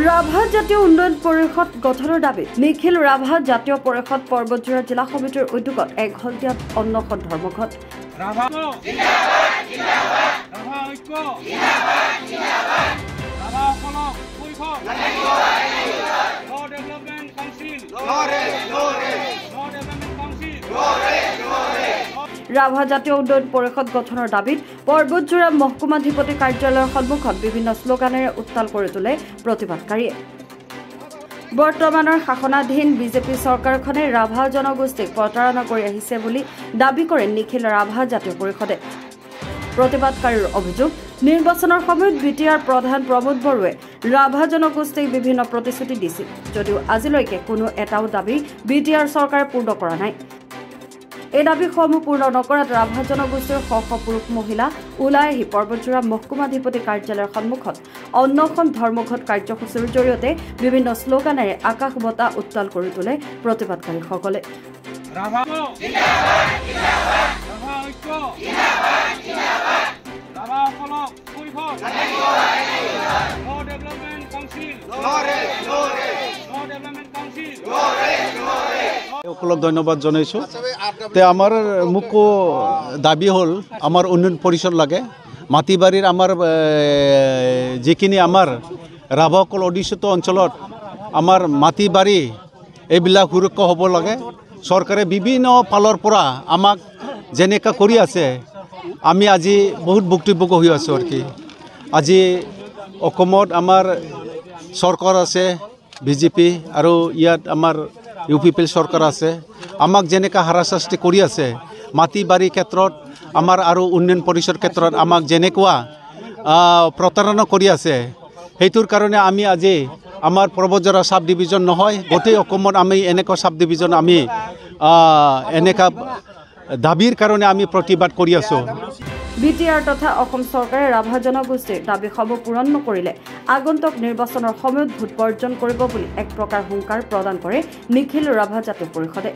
ৰাভা জাতীয় উন্নয়ন পৰিষদ গঠনৰ দাবী নিখিল ৰাভা জাতীয় পৰিষদ পৰ্বতজোৰা জিলা সমিতিৰ উদ্যোগত এক ঘণ্টীয়া অন্নখন ধৰ্মঘট ৰাভা জাতীয় উন্নয়ন পৰিষদ গঠনৰ দাবীত পৰ্বতজোৰা মহকুমাধিপতি কাৰ্যালয়ৰ সন্মুখত বিভিন্ন শ্লোগানেৰে উত্তাল কৰি তোলে প্ৰতিবাদকাৰীয়ে বৰ্তমানৰ শাসনাধীন বিজেপি চৰকাৰখনে ৰাভা জনগোষ্ঠীক প্ৰতাৰণা কৰি আহিছে বুলি দাবী কৰে নিখিল ৰাভা জাতীয় পৰিষদে প্ৰতিবাদকাৰীৰ অভিযোগ নিৰ্বাচনৰ সময়ত বিটিআৰ প্ৰধান প্ৰমোদ বৰুৱে ৰাভা জনগোষ্ঠীক বিভিন্ন প্ৰতিশ্ৰুতি দিছিল যদিও আজিলৈকে কোনো এটাও দাবী বিটিআৰ চৰকাৰে পূৰ্ণ কৰা নাই এই দাবীসমূহ পূৰ্ণ নকৰাত ৰাভা জনগোষ্ঠীৰ শ শ পুৰুষ মহিলা ওলাই আহি পৰ্বতজোৰা মহকুমাধিপতি কাৰ্যালয়ৰ সন্মুখত অন্নখন ধৰ্মঘট কাৰ্যসূচীৰ জৰিয়তে বিভিন্ন শ্লোগানেৰে আকাশ বঁটা উত্তাল কৰি তোলে প্ৰতিবাদকাৰীসকলে ধন্যবাদ জানাইছো আমার মুখ্য দাবি হল আমার উন্নয়ন পরিষদ লাগে মাটিবাড়ির আমার যিখিনি আমার রাভাসকল অধিষ্ঠিত অঞ্চলত আমার মাটিবাড়ি এইবিলাক সুৰক্ষা হ'ব লাগে চৰকাৰে বিভিন্ন ফালৰ পৰা আমাক যেনেকা কৰি আছে আমি আজি বহুত ভুক্তভোগী হৈ আছো আৰু কি আজি অসমত আমাৰ চৰকাৰ আছে বিজেপি আৰু ইয়াত আমাৰ ইউপিপিএল চৰকাৰ আছে আমাক যেনেকা হাৰাশাস্তি কৰি আছে মাটিবাড়ি ক্ষেত্ৰত আমাৰ আৰু উন্নয়ন পৰিষদ ক্ষেত্ৰত আমাক যেনেকুৱা প্ৰতাৰণা কৰি আছে সেইটোৰ কাৰণে আমি আজি আমাৰ পৰ্বতজোৰা সাব ডিভিজন নহয় গোটেই অসমত আমি এনেকুৱা সাব ডিভিজন আমি এনেকা দাবীৰ কাৰণে আমি প্ৰতিবাদ কৰি আছো বিটিআৰ তথা অসম চৰকাৰে ৰাভা জনগোষ্ঠীৰ দাবীসমূহ পূৰণ নকৰিলে আগন্তুক নিৰ্বাচনৰ সময়ত ভোট বৰ্জন কৰিব বুলি এক প্ৰকাৰ হুংকাৰ প্ৰদান কৰে নিখিল ৰাভা জাতীয় পৰিষদে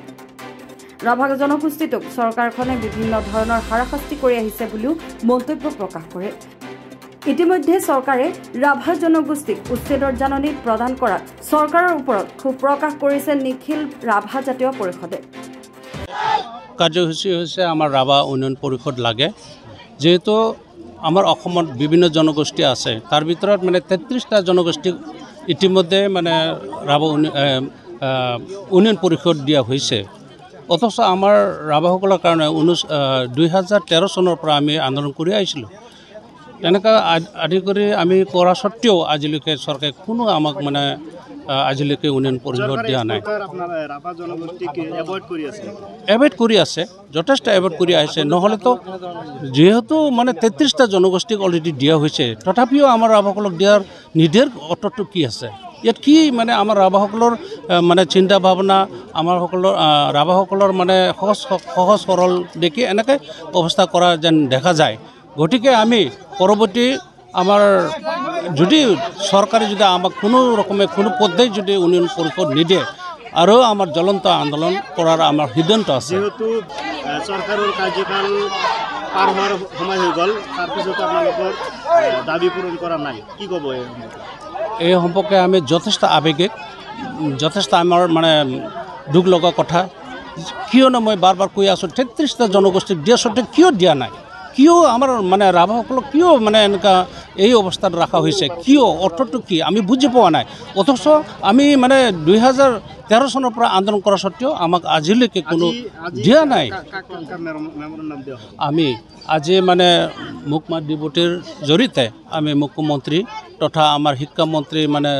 ৰাভা জনগোষ্ঠীটোক চৰকাৰখনে বিভিন্ন ধৰণৰ হাৰাশাস্তি কৰি আহিছে বুলিও মন্তব্য প্ৰকাশ কৰে ইতিমধ্যে চৰকাৰে ৰাভা জনগোষ্ঠীক উচ্ছেদৰ জাননী প্ৰদান কৰাত চৰকাৰৰ ওপৰত ক্ষোভ প্ৰকাশ কৰিছে নিখিল ৰাভা জাতীয় পৰিষদে কাৰ্যসূচী হৈছে আমাৰ ৰাভা উন্নয়ন পৰিষদ লাগে যেহেতু আমাৰ অসমত বিভিন্ন জনগোষ্ঠী আছে তাৰ ভিতৰত মানে ৩৩টা জনগোষ্ঠীক ইতিমধ্যে মানে ৰাভা উন্নয়ন পৰিষদ দিয়া হৈছে অথচ আমাৰ ৰাভাসকলৰ কাৰণে ২০১৩ চনৰ পৰা আমি আন্দোলন কৰি আহিছিলোঁ তেনেকৈ আদি কৰি আমি কৰা স্বত্তেও আজিলৈকে চৰকাৰে কোনো আমাক মানে আজিলৈকে উন্নয়ন পৰিষদ দিয়া নাই এভইড কৰি আছে যথেষ্ট এভইড কৰি আহিছে নহ'লেতো যিহেতু মানে ৩৩টা জনগোষ্ঠীক অলৰেডি দিয়া হৈছে তথাপিও আমাৰ ৰাভাসকলক দিয়াৰ নিৰ্দেশ অৰ্থটো কি আছে ইয়াত কি মানে আমাৰ ৰাভাসকলৰ মানে চিন্তা ভাৱনা আমাৰ ৰাভাসকলৰ মানে সহজ সৰল দেখি এনেকৈ অৱস্থা কৰা যেন দেখা যায় গতিকে আমি পৰৱৰ্তী আমাৰ যদি চৰকাৰে যদি আমাক কোনো ৰকমে কোনো পদ্ধতি যদি উন্নয়ন পৰিষদ নিদিয়ে আৰু আমাৰ জ্বলন্ত আন্দোলন কৰাৰ আমাৰ সিদ্ধান্ত আছে যেহেতু চৰকাৰৰ কাৰ্যকাল পাৰ হোৱাৰ সময় হৈ গ'ল তাৰপিছত আপোনালোকৰ দাবী পূৰণ কৰা নাই কি ক'ব এই সম্পৰ্কে আমি যথেষ্ট আৱেগিক যথেষ্ট আমাৰ মানে দুখ লগা কথা কিয়নো মই বাৰ বাৰ কৈ আছোঁ ৩৩টা জনগোষ্ঠীক দিয়া স্বত্তে কিয় দিয়া নাই কিয় আমাৰ মানে ৰাভাসকলক কিয় মানে এনেকুৱা এই অৱস্থাত ৰখা হৈছে কিয় অৰ্থটো কি আমি বুজি পোৱা নাই অথচ আমি মানে ২০১৩ চনৰ পৰা আন্দোলন কৰা স্বত্তেও আমাক আজিলৈকে কোনো দিয়া নাই আমি আজি মানে মুখ্যমন্ত্ৰীৰ জৰিয়তে আমি মুখ্যমন্ত্ৰী তথা আমাৰ শিক্ষামন্ত্ৰী মানে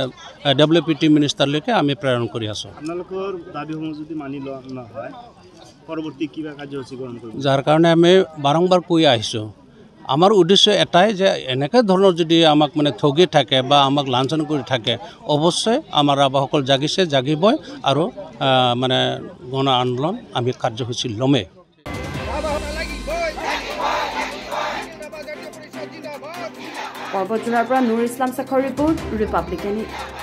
ডেভেলপমেণ্ট মিনিষ্টাৰলৈকে আমি প্ৰেৰণ কৰি আছোঁ আপোনালোকৰ দাবীসমূহ যদি মানি লোৱা নহয় পৰৱৰ্তী কিবা কাৰ্যসূচী গ্ৰহণ কৰিব যাৰ কাৰণে আমি বাৰম্বাৰ কৈ আহিছোঁ আমাৰ উদ্দেশ্য এটাই যে এনেকৈ ধৰণৰ যদি আমাক মানে ঠগি থাকে বা আমাক লাঞ্ছন কৰি থাকে অৱশ্যে আমাৰ ৰাভাসকল জাগিছে জাগিবই আৰু মানে গণ আন্দোলন আমি কাৰ্যসূচী ল'মেই পৰ্বতজোৰাৰ পৰা নুৰ ইছলাম শেখৰ ৰিপৰ্ট ৰিপাব্লিক নিউজ